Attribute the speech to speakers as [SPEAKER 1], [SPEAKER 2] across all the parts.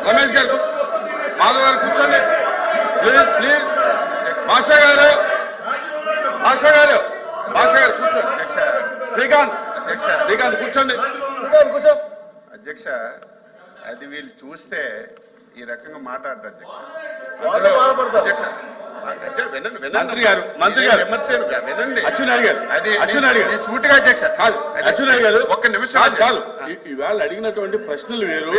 [SPEAKER 1] రమేష్ గారు, మాధవ్ గారు కూర్చోండి ప్లీజ్ ప్లీజ్. భాష గారు, భాష గారు, భాష గారు కూర్చోండి. అధ్యక్ష శ్రీకాంత్, అధ్యక్ష శ్రీకాంత్ కూర్చోండి. కూర్చో అధ్యక్ష. అది వీళ్ళు చూస్తే ఈ రకంగా మాట్లాడరు అధ్యక్ష. మంత్రి గారు, మంత్రి గారు వినండి. అచ్చెన్నాయుడు గారు, అది అచ్చెన్నాయుడు గారు సూటిగా అధ్యక్ష కాదు. అచ్చెన్నాయుడు గారు ఒక్క నిమిషం కాదు. ఇవాళ అడిగినటువంటి ప్రశ్నలు వేరు,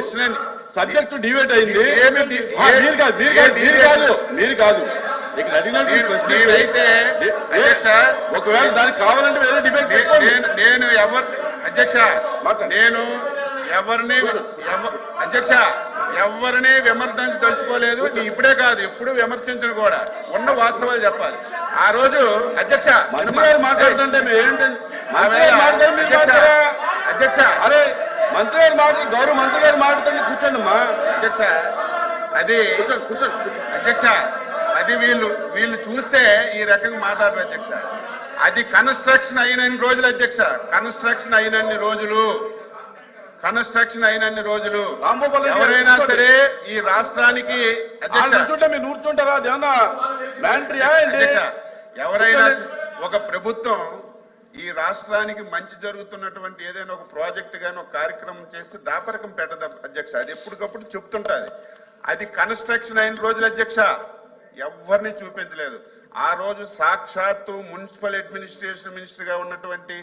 [SPEAKER 1] సబ్జెక్టు డిబేట్ అయింది. మీరు కాదు, మీరు కాదు, మీరు కాదు, మీరు కాదు. ఇక్కడ అడిగినటువంటి ప్రశ్న అయితే అధ్యక్ష ఒకవేళ దానికి కావాలంటే వేరే డిబేట్. నేను ఎవరు అధ్యక్ష, నేను ఎవరిని అధ్యక్ష ఎవరిని విమర్శించదలుచుకోలేదు. ఇప్పుడే కాదు, ఎప్పుడు విమర్శించను కూడా. ఉన్న వాస్తవాలు చెప్పాలి. ఆ రోజు అధ్యక్ష మాట్లాడుతుంటే అధ్యక్ష అరే మంత్రి గారు మాట్లాడు, గౌరవ మంత్రి గారు మాట్లాడుతుంటే కూర్చోండి అమ్మా. అధ్యక్ష అది కూర్చోండి అధ్యక్ష. అది వీళ్ళు చూస్తే ఈ రకంగా మాట్లాడరు అధ్యక్ష. అది కన్స్ట్రక్షన్ అయినన్ని రోజులు అధ్యక్ష, కన్స్ట్రక్షన్ అయినన్ని రోజులు, కన్స్ట్రక్షన్ అయినన్ని రోజులు ఎవరైనా సరే ఈ రాష్ట్రానికి ఎవరైనా ఒక ప్రభుత్వం ఈ రాష్ట్రానికి మంచి జరుగుతున్నటువంటి ఏదైనా ఒక ప్రాజెక్ట్ గానీ ఒక కార్యక్రమం చేస్తే దాపరకం పెట్టదు అధ్యక్ష. అది ఎప్పటికప్పుడు చెప్తుంటది. అది కన్స్ట్రక్షన్ అయిన రోజులు అధ్యక్ష ఎవరిని చూపించలేదు. ఆ రోజు సాక్షాత్తు మున్సిపల్ అడ్మినిస్ట్రేషన్ మినిస్టర్ గా ఉన్నటువంటి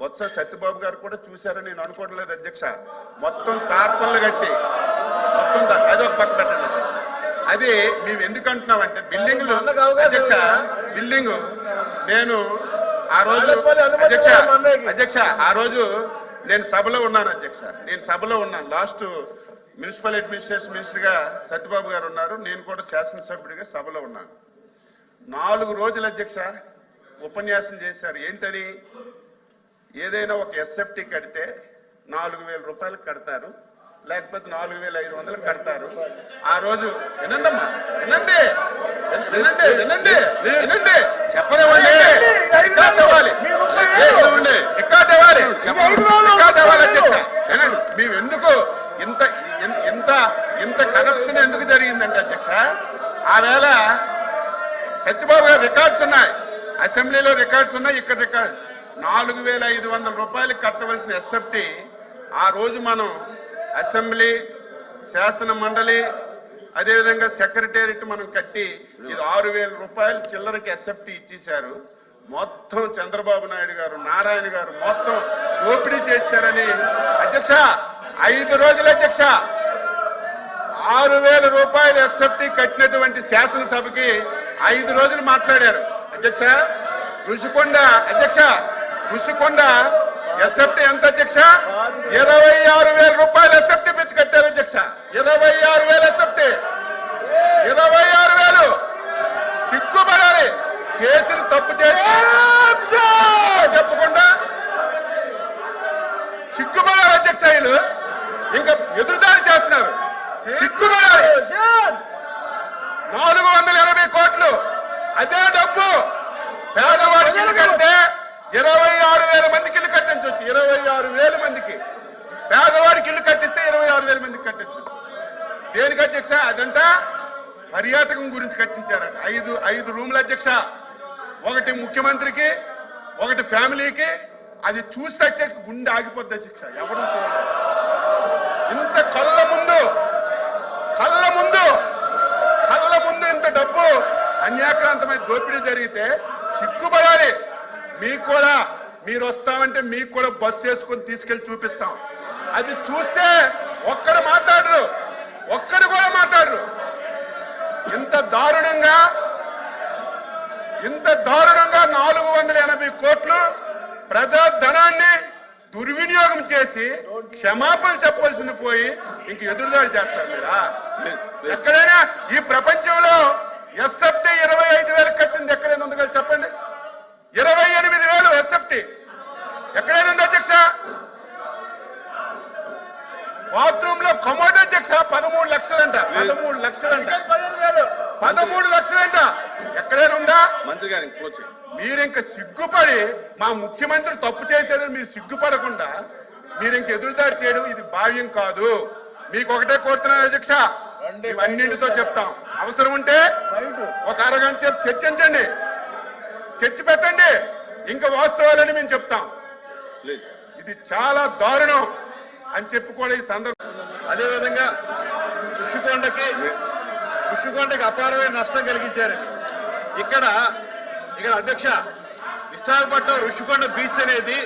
[SPEAKER 1] బొత్స సత్యబాబు గారు కూడా చూశారని నేను అనుకోవడం లేదు అధ్యక్ష. మొత్తం తార్పన్లు కట్టి మొత్తం అదొక పక్క పెట్టండి అధ్యక్ష. అది మేము ఎందుకు అంటున్నామంటే బిల్డింగ్లు అధ్యక్ష, బిల్డింగ్ నేను ఆ రోజు అధ్యక్ష, అధ్యక్ష ఆ రోజు నేను సభలో ఉన్నాను అధ్యక్ష. నేను సభలో ఉన్నాను. లాస్ట్ మున్సిపల్ అడ్మినిస్ట్రేషన్ మినిస్టర్ గా సత్యబాబు గారు ఉన్నారు, నేను కూడా శాసనసభ్యుడిగా సభలో ఉన్నాను. 4 రోజులు అధ్యక్ష ఉపన్యాసం చేశారు. ఏంటని, ఏదైనా ఒక ఎస్ఎఫ్టీ కడితే 4,000 రూపాయలకు కడతారు, లేకపోతే 4,500 కడతారు. ఆ రోజు వినండమ్మా, వినండి వినండి వినండి వినండి చెప్పనివ్వండి, రికార్డ్ అవ్వాలి, రికార్డ్ అవ్వాలి, రికార్డ్ అవ్వాలి అధ్యక్ష. వినండి, మేము ఎందుకు ఇంత ఇంత ఇంత కరప్షన్ ఎందుకు జరిగిందంటే అధ్యక్ష, ఆ వేళ సత్యబాబు గారు రికార్డ్స్ ఉన్నాయి, అసెంబ్లీలో రికార్డ్స్ ఉన్నాయి, ఇక్కడ రికార్డ్ 4,500 రూపాయలు కట్టవలసిన ఎస్ఎఫ్టీ ఆ రోజు మనం అసెంబ్లీ, శాసన మండలి, అదేవిధంగా సెక్రటేరియట్ మనం కట్టి ఇది 6,000 రూపాయలు చిల్లరకి ఎస్ఎఫ్టీ ఇచ్చేశారు. మొత్తం చంద్రబాబు నాయుడు గారు, నారాయణ గారు మొత్తం దోపిడీ చేశారని అధ్యక్ష 5 రోజులు అధ్యక్ష 6,000 రూపాయలు ఎస్ఎఫ్టీ కట్టినటువంటి శాసనసభకి 5 రోజులు మాట్లాడారు అధ్యక్ష. ఋషికొండ అధ్యక్ష, ఋషికొండ ఎస్ఎఫ్టీ ఎంత అధ్యక్ష? 26,000 రూపాయలు ఎస్ఎఫ్టీ పెట్టి కట్టారు అధ్యక్ష. 26,000 ఎస్ఎఫ్టీ, 26,000. సిగ్గుపడాలి, చేసిన తప్పు చేసి చెప్పకుండా సిగ్గుపడాలి అధ్యక్ష. వీళ్ళు ఇంకా ఎదురుదాడి చేస్తున్నారు, సిగ్గుపడాలి. 480 కోట్లు అదే డబ్బు పేదవాడికి ఇల్లు కడితే 26,000 మందికి ఇల్లు కట్టించవచ్చు. 26,000 మందికి పేదవాడికి ఇల్లు కట్టిస్తే 26,000 మందికి కట్టించవచ్చు. దేనికి అధ్యక్ష? అదంట పర్యాటకం గురించి కట్టించారట. 5 రూముల అధ్యక్ష, ఒకటి ముఖ్యమంత్రికి, ఒకటి ఫ్యామిలీకి. అది చూస్తే అధ్యక్ష గుండె ఆగిపోద్ది అధ్యక్ష. ఎవరు చూడాలి ఇంత కళ్ళ ముందు ఇంత డబ్బు అన్యాక్రాంతమైన దోపిడీ జరిగితే సిగ్గుపడాలి. మీకు కూడా, మీరు వస్తామంటే మీకు కూడా బస్సు వేసుకొని తీసుకెళ్లి చూపిస్తాం. అది చూస్తే ఒక్కడు మాట్లాడరు, ఒక్కడు కూడా మాట్లాడరు. ఇంత దారుణంగా 480 కోట్లు ప్రజా ధనాన్ని దుర్వినియోగం చేసి క్షమాపణ చెప్పవలసింది పోయి ఇంక ఎదురుదాడి చేస్తారు మీరా? ఎక్కడైనా ఈ ప్రపంచంలో ఎస్ఎఫ్టీ 25,000 కట్టింది ఎక్కడైనా ఉంది కదా చెప్పండి? 28,000 ఎస్ఎఫ్టీ ఎక్కడైనా ఉంది అధ్యక్ష? బాత్రూమ్ లో కమోడ్ అధ్యక్ష 13 లక్షలంట, 13 లక్షలంట, 13 లక్షలంట. ఎక్కడైనా ఉందా? మంత్రి గారు మీరు ఇంకా సిగ్గుపడి మా ముఖ్యమంత్రి తప్పు చేశారని మీరు సిగ్గుపడకుండా మీరు ఇంక ఎదురుదాడి చేయడం ఇది భావ్యం కాదు. మీకు ఒకటే కోరుతున్నాను అధ్యక్ష, ఇవన్నింటితో చెప్తాం. అవసరం ఉంటే ఒక అరగంట సేపు చర్చించండి, చర్చ పెట్టండి, ఇంకా వాస్తవాలని మేము చెప్తాం. ఇది చాలా దారుణం అని చెప్పి కూడా ఈ సందర్భం.
[SPEAKER 2] అదేవిధంగా ఋషికొండకి అపారమైన నష్టం కలిగించారు. ఇక్కడ అధ్యక్ష, విశాఖపట్నం ఋషికొండ బీచ్ అనేది